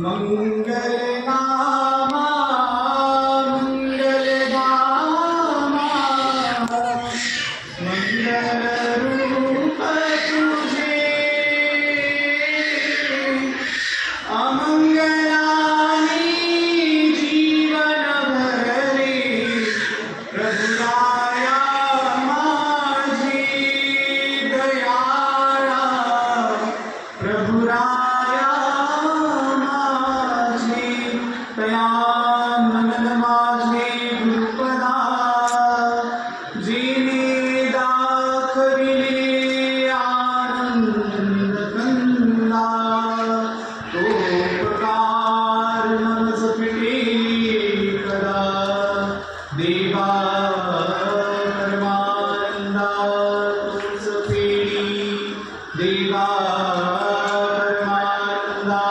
मंगलनामा मंगलधामा मंगलरूप तुझे अमंगलाने जीवन भरले प्रभुराया माझी दयाळा प्रभुराया दयानंद माझे गुरुपदा जिने दाखविले आनंद कंदा तो प्रकार नमज पिटे कदा देवा परमानंदा तुझ पेडी देवा परमानंदा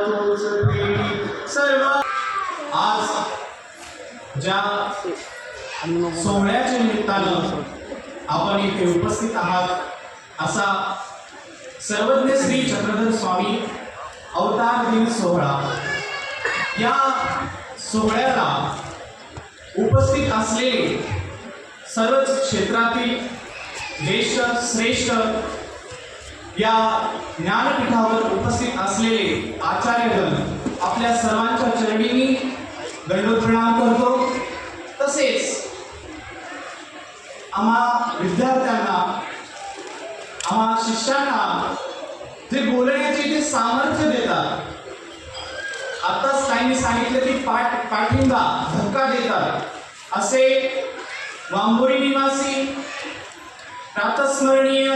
तुझ पेडी सर्व आज ज्या सोहळ्याच्या निमित्तानं आपण इथे उपस्थित आहात असा सर्वज्ञ श्री चक्रधर स्वामी अवतार दिन सोहळा या सोहळ्याला उपस्थित असलेले सर्वच क्षेत्रातील ज्येष्ठ श्रेष्ठ या ज्ञानपीठावर उपस्थित असलेले आचार्यगण आपल्या सर्वांच्या चरणी दंडवत प्रणाम करतो। तसेच आम्हा विद्यार्थ्यांना आम्हा शिष्यांना जे बोलण्याचे जे सामर्थ्य देतात, आताच काहींनी सांगितलं की पाठिंबा धक्का देतात, असे वांबोरी निवासी प्रातस्मरणीय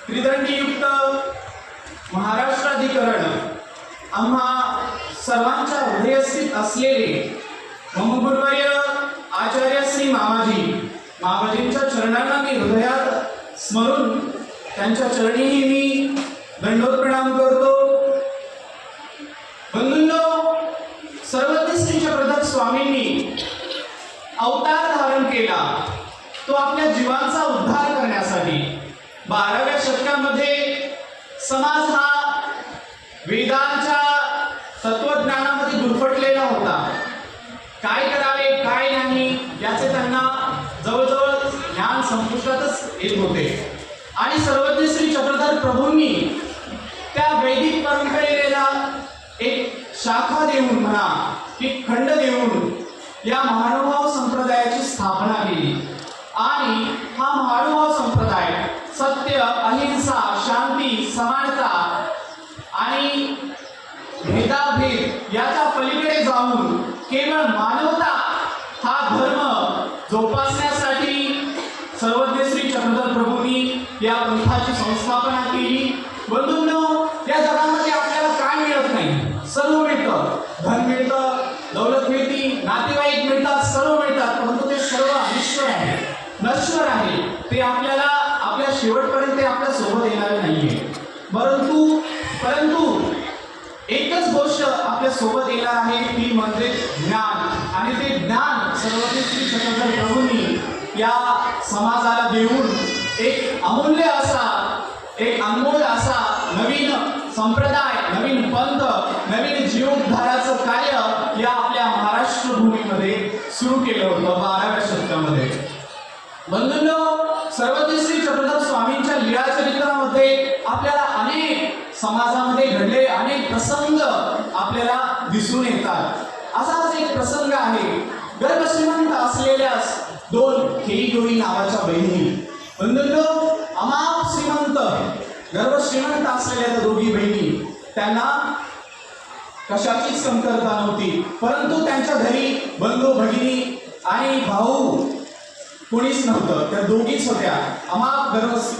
त्रिदंडीयुक्त महाराष्ट्राधिकरण आम्हा सर्वांच्या हृदयस्थित असलेले मम गुरुवर्य आचार्य श्री मामाजींच्या चरणांना मी हृदयात स्मरून त्यांच्या चरणीही मी दंडवत प्रणाम करतो। बंधूंनो, सर्वज्ञ श्री चक्रधर स्वामींनी अवतार धारण केला तो आपल्या जीवांचा उद्धार करण्यासाठी। 12व्या शतकामध्ये समाज हा वेदांच्या तत्वज्ञानामध्ये गुरफटलेला होता। काय करावे काय नाही याचे त्यांना जवळजवळ ज्ञान संपुष्टातच येत होते आणि सर्वज्ञ श्री चक्रधर प्रभूंनी त्या वैदिक परंपरेला एक शाखा देऊन म्हणा की खंड देऊन या महानुभाव संप्रदायाची स्थापना केली आणि हा महानुभाव संप्रदाय सत्य अहिंसा शांती समानता आणि भेदाभेद याच्या पलीकडे जाऊन केवळ मानवता हा धर्म जोपासण्यासाठी सर्वज्ञ श्री चक्रधर प्रभूंनी या पंथाची संस्थापना केली। बंधूंनो, या जगामध्ये आपल्याला काय मिळत नाही? सर्व मिळतं, धन मिळतं, दौलत मिळते, नातेवाईक मिळतात, सर्व मिळतात, परंतु ते सर्व अनिश्वर आहे, नश्वर आहे। ते आपल्याला आपल्या शेवटपर्यंत आपल्या सोबत येणार नाहीये। परंतु एकच गोष्ट आपल्या सोबत येणार आहे, ती म्हणजे ज्ञान। आणि ते ज्ञान सर्वज्ञ श्री चक्रधर प्रभूंनी या समाजाला देऊन एक अमूल्य असा एक अनमोल असा नवीन संप्रदाय, नवीन पंथ, नवीन जीवोद्धाराचं कार्य या आपल्या महाराष्ट्र भूमीमध्ये सुरू केलं होतं 12व्या शतकामध्ये। बंधूंनो, सर्वज्ञ श्री चक्रधर स्वामींच्या लीला चरित्रामध्ये आपल्याला अनेक समाजामध्ये घडले अनेक प्रसंग आपल्याला दिसून येतात। असाच एक प्रसंग आहे, गर्भश्रीमंत असलेल्या 2 खेळीजोडी नावाच्या बहिणी। बंधूंनो, अमाप श्रीमंत गर्भश्रीमंत असलेल्या त्या दोघी बहिणी, त्यांना कशाचीच कमतरता नव्हती, परंतु त्यांच्या घरी बंधू भगिनी आणि भाऊ कोणीच नव्हतं। त्या दोघीच होत्या, अमाप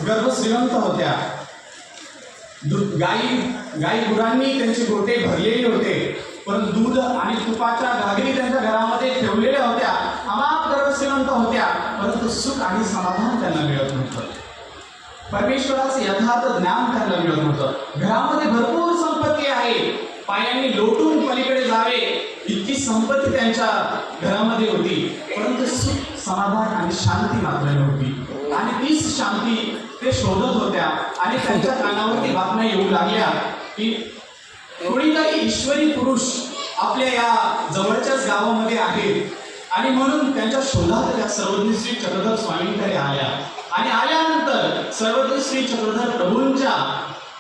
गर्भश्रीमंत होत्या। गाई गुरांनी त्यांचे गोटे भरलेले होते, परंतु दूध आणि तुपाच्या घागरी त्यांच्या घरामध्ये ठेवलेल्या होत्या। अमाप गर्भश्रीमंत होत्या, परंतु सुख आणि समाधान त्यांना मिळत नव्हतं। परमेश्वराचे यथार्थ ज्ञान त्यांना मिळत नव्हतं। घरामध्ये भरपूर संपत्ती आहे, पायांनी लोटून पलीकडे जावे इतकी संपत्ती त्यांच्या घरामध्ये होती, परंतु सुख समाधान आणि शांती मात्र नव्हती। आणि तीच शांती ते शोधत होत्या आणि त्यांच्या कानावरती बातम्या येऊ लागल्या की कोणीतरी ईश्वरी पुरुष आपल्या या जवळच्याच गावामध्ये आहेत आणि म्हणून त्यांच्या शोधात त्या सर्वज्ञ श्री चक्रधर स्वामींकडे आल्या आणि आल्यानंतर सर्वज्ञ श्री चक्रधर प्रभूंच्या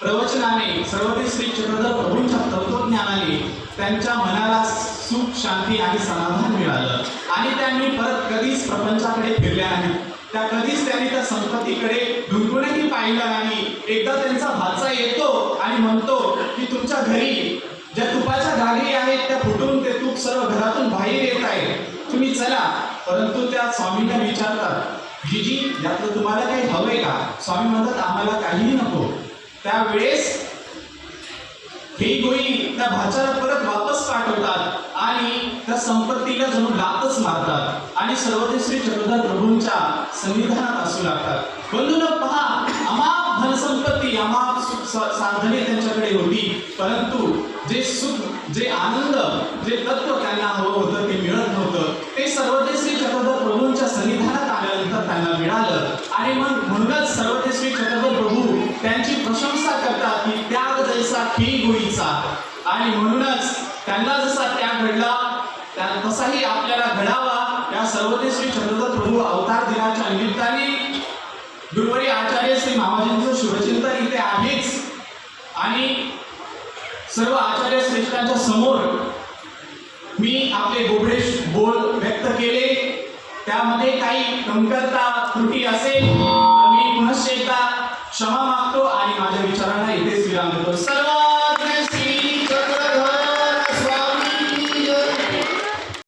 प्रवचनाने सर्वज्ञ श्री चक्रधर प्रभूंच्या तत्वज्ञानाने त्यांच्या मनाला सुख शांती आणि समाधान मिळालं आणि त्यांनी परत कधीच प्रपंचाकडे फिरल्या नाहीत. त्या कधीच त्यांनी त्या संपत्तीकडे ढुंकूनही पाहिलं नाही. एकदा त्यांचा भाचा येतो आणि म्हणतो की तुमच्या घरी ज्या तुपाच्या घागरी आहेत त्या फुटून ते तूप सर्व घरातून बाहेर येत आहे, तुम्ही चला. परंतु त्या स्वामींना विचारतात जीजी यातलं तुम्हाला काही हवंय का? स्वामी म्हणतात आम्हाला काहीही नको. त्यावेळेस हे गोई त्या भाच्याला परत वापस पाठवतात आणि त्या संपत्तीला जणू लातच मारतात आणि सर्वज्ञ श्री चक्रधर प्रभूंच्या सन्निधानात असू लागतात. बंधूंनो पहा, अमाप धनसंपत्ती अमाप सुख साधने त्यांच्याकडे होती, परंतु जे सुख जे आनंद जे तत्व त्यांना हवं होतं ते मिळत नव्हतं. ते सर्वज्ञ श्री चक्रधर प्रभूंच्या सन्निधानात आल्यानंतर त्यांना मिळालं आणि मग म्हणूनच सर्वज्ञ श्री चक्रधर प्रभू त्यांची प्रशंसा करतात की त्याग जैसा खेळ गोईचा. आणि म्हणूनच त्यांना जसा त्याग घडला तसाही आपल्याला घडावा. या सर्वज्ञ श्री चक्रधर प्रभू अवतार दिनाच्या निमित्ताने गुरुवारी आचार्य श्री मामाजींचं शुभचिंतन इथे आहेच आणि सर्व आचार्य श्रेष्ठांच्या समोर मी आपले गोबडे बोल व्यक्त केले. त्यामध्ये काही कमतरता त्रुटी असेल तर मी पुनश्च एकदा क्षमा मागतो आणि माझ्या विचारांना इथेच विराम देतो. सर्व